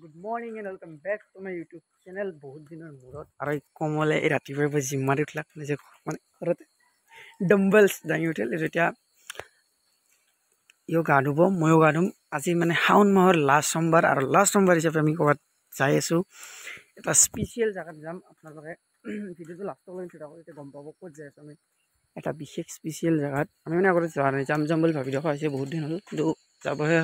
Good morning and welcome back to my YouTube channel. বহুত দিনৰ মূৰত আৰু কমলে ৰাতিপুৱা জিম মাৰি উঠলাক নিজে মানে ঘৰতে ডাম্বলছ দাঙি উঠিল এতিয়া ইও গা ধুব ময়ো গা ধুম আজি মানে শাওন মাহৰ লাষ্ট সোমবাৰ আৰু লাষ্ট সোমবাৰ হিচাপে আমি ক'ৰবাত যাই আছোঁ এটা স্পেচিয়েল জেগাত যাম আপোনালোকে ভিডিঅ'টো লাষ্টলৈ থৈ থাকক এতিয়া গম পাব ক'ত যাই আছোঁ আমি এটা বিশেষ স্পেচিয়েল জেগাত আমি মানে আগতে যোৱা নাই যাম বুলি ভাবি থকা হৈছে বহুত দিন হ'ল কিন্তু যাবহে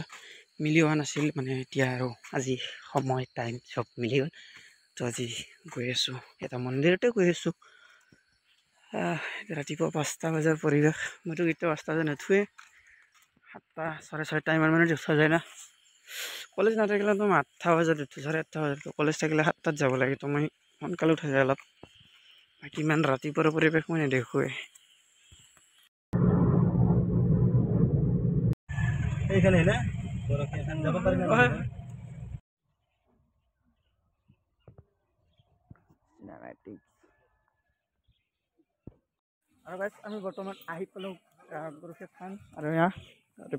মিলি হোৱা নাছিল মানে এতিয়া আৰু আজি সময় টাইম চব মিলি গ'ল তো আজি গৈ আছোঁ এটা মন্দিৰতে গৈ আছোঁ ৰাতিপুৱা 5টা বজাৰ পৰিৱেশ মইতো কেতিয়াও 5টা বজাত নুঠোৱে 7টা 6:30 ইমান মানত উঠা যায় না কলেজ নাথাকিলেতো মই 8টা বজাত উঠোঁ 8:30 বজাত কলেজ থাকিলে 7টাত যাব লাগে তো মই সোনকালে উঠা যায় অলপ বাকী ইমান ৰাতিপুৱাৰ পৰিৱেশ মই নেদেখোৱে এইখানে না যাব পাৰিম আৰু গাইছ আমি বৰ্তমান আহি পালোঁ গুৰুশেষ খান আৰু ইয়াৰ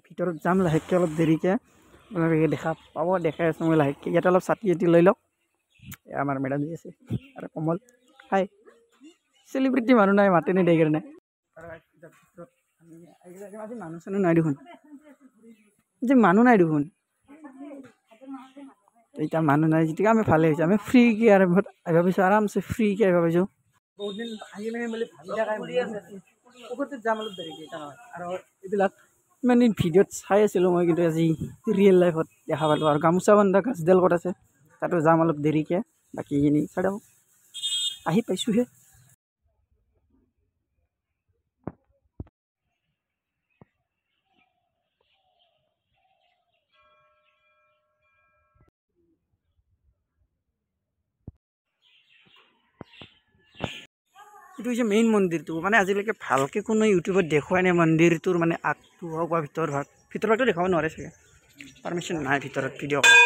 ভিতৰত যাম লাহেকৈ অলপ দেৰিকৈ আপোনালোকে দেখা পাব দেখাই আছোঁ মই লাহেকৈ ইয়াতে অলপ ছাতি লৈ লওক আমাৰ মেডাম যি আছে আৰু কমল হাই চেলিব্ৰিটি মানুহ নাই মাতে নিদিয়ে কাৰণে আজি মানুহ চানুহ নাই দেখোন যে মানুহ নাই দেখোন এতিয়া মানুহ নাই যেতিয়া আমি ভালে হৈছে আমি ফ্ৰীকৈ আৰু আহিব পাইছোঁ আৰামছে ফ্ৰীকৈ আহিব পাইছোঁ বহুত দিন আহিম আহিম বুলি ভাবি থাকাই পুখুৰীটোত যাম অলপ দেৰিকৈ আৰু এইবিলাক ইমান দিন ভিডিঅ'ত চাই আছিলোঁ মই কিন্তু আজি ৰিয়েল লাইফত দেখা পালোঁ আৰু গামোচা বন্ধা গাছডাল ক'ত আছে তাতো যাম অলপ দেৰিকৈ বাকীখিনি চাই থাকক আহি পাইছোঁহে এইটো হৈছে মেইন মন্দিৰটো মানে আজিলৈকে ভালকৈ কোনো ইউটিউবত দেখুৱাই নাই মন্দিৰটোৰ মানে আগটো হওক বা ভিতৰভাগটো দেখাব নোৱাৰে চাগে পাৰ্মিশ্যন নাই ভিতৰত ভিডিঅ' কৰা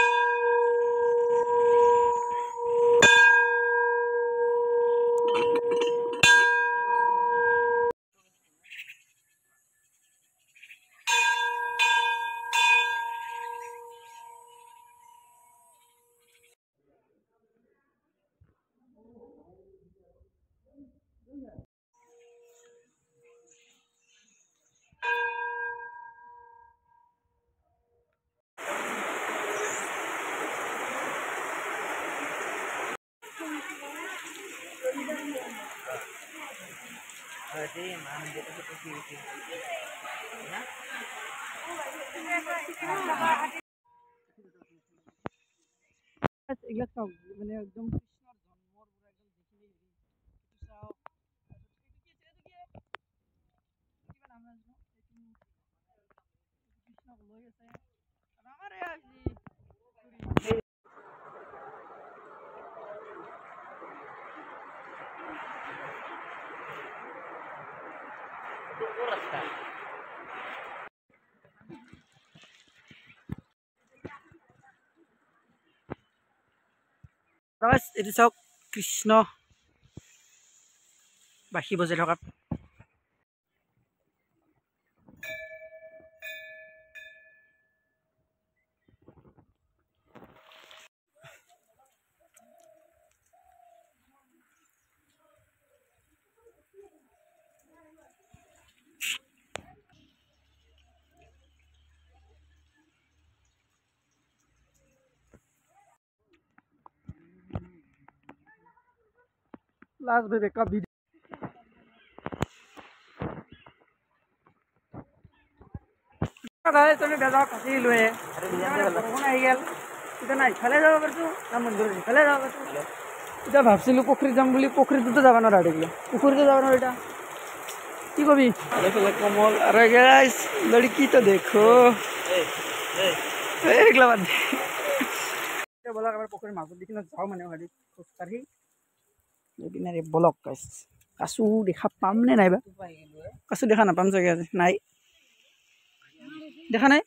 এইবিলাক চাওক মানে একদম কৃষ্ণৰ জন্মৰ পৰা একদম দেখিলেই চাওক কৃষ্ণক লৈ আছে এইটো চাওক কৃষ্ণ বাঁহী বজাই থকা लास्ट बेबे का वीडियो তুমি বেজাও কাটি লৈ বৰষুণ আহি গ'ল এতিয়া না ইফালে যাব পাৰিছোঁ না মন্দিৰত ইফালে যাব পাৰিছোঁ এতিয়া ভাবছিলোঁ পুখুৰীত যাম বুলি পুখুৰীটোতো যাব নোৱাৰা থাকিলে পুখুৰীতো যাব নোৱাৰো এতিয়া কি কবি কমল আৰু গাইছ লড়কি তো দেখো এইগিলা বাদ বলক এবাৰ পুখুৰীৰ মাজত দেখি যাওঁ মানে হেৰি খোজকাঢ়ি এইপিনে বলক গাইছ কাছু দেখা পাম নে নাইবা কাছু দেখা নাপাম চাগে আজি নাই দেখা নাই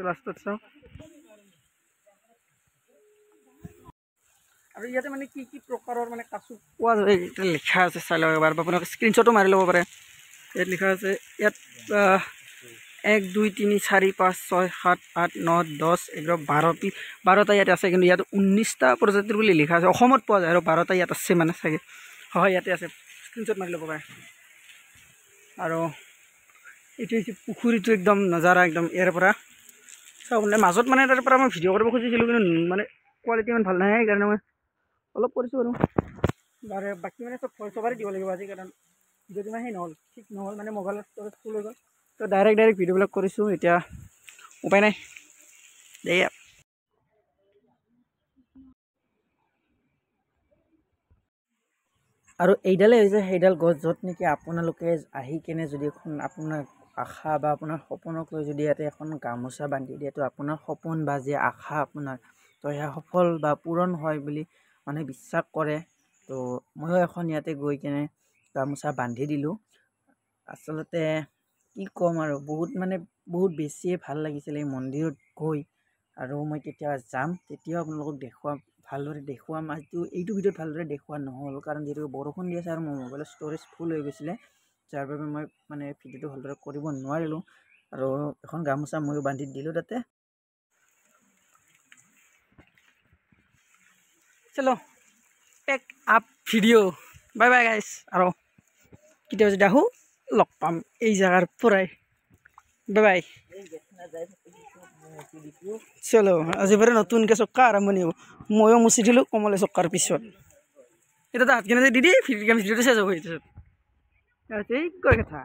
লাষ্টত চাওঁ আৰু ইয়াতে মানে কি কি প্ৰকাৰৰ মানে কাছু পোৱা যায় এটা লিখা আছে চাই লওক এবাৰ আপোনালোকে স্ক্ৰীনশ্বটো মাৰি ল'ব পাৰে ইয়াত লিখা আছে ইয়াত 1 2 3 4 5 6 7 8 9 10 11 12 পিস 12টা ইয়াতে আছে কিন্তু ইয়াত 19টা প্ৰজাতিৰ বুলি লিখা আছে অসমত পোৱা যায় আৰু 12টা ইয়াত আছে মানে চাগে হয় ইয়াতে আছে স্ক্ৰিনশ্বট মাৰি ল'ব পাৰে আৰু এইটো হৈছে পুখুৰীটো একদম নজাৰা একদম ইয়াৰ পৰা চাওক মানে মাজত মানে তাৰ পৰা মই ভিডিঅ' কৰিব খুজিছিলোঁ কিন্তু মানে কোৱালিটি ইমান ভাল নাহে সেইকাৰণে মই অলপ কৰিছোঁ আৰু বাকী মানে চব ভইচ অভাৰে দিব লাগিব আজি কাৰণ যদি মানে সেই নহ'ল ঠিক নহ'ল মানে মোবাইলৰ ষ্ট'ৰেজ ফুল হৈ গ'ল তো ডাইৰেক্ট ভিডিঅ'বিলাক কৰিছোঁ এতিয়া উপায় নাই দেই আৰু এইডালে হৈছে সেইডাল গছ য'ত নেকি আপোনালোকে আহি কেনে যদি এখন আপোনাৰ আশা বা আপোনাৰ সপোনক লৈ যদি ইয়াতে এখন গামোচা বান্ধি দিয়ে তো আপোনাৰ সপোন বা যে আশা আপোনাৰ তো সেয়া সফল বা পূৰণ হয় বুলি মানুহে বিশ্বাস কৰে তো ময়ো এখন ইয়াতে গৈ কেনে গামোচা বান্ধি দিলোঁ আচলতে কি ক'ম আৰু বহুত বেছিয়ে ভাল লাগিছিলে এই মন্দিৰত গৈ আৰু মই কেতিয়াবা যাম তেতিয়াও আপোনালোকক ভালদৰে দেখুৱাম এইটো ভিডিঅ'ত ভালদৰে দেখুওৱা নহ'ল কাৰণ যিহেতু বৰষুণ দি আছে আৰু মোৰ মোবাইলৰ ষ্ট'ৰেজ ফুল হৈ গৈছিলে যাৰ বাবে মই মানে ভিডিঅ'টো ভালদৰে কৰিব নোৱাৰিলোঁ আৰু এখন গামোচা ময়ো বান্ধি দিলোঁ তাতে চলো pack up video' bye bye গাইছ আৰু কেতিয়াবা যদি আহোঁ লগ পাম এই জেগাৰ পৰাই বাই বাই চলো আজি পৰা নতুনকৈ চক্কা আৰম্ভণি হ'ব ময়ো মুচি দিলোঁ কমলে চক্কাৰ পিছত এটা হাত কিনে দিদি ভিডিঅ'টো চেজ হ'ব সেইটো এই কৈ কথা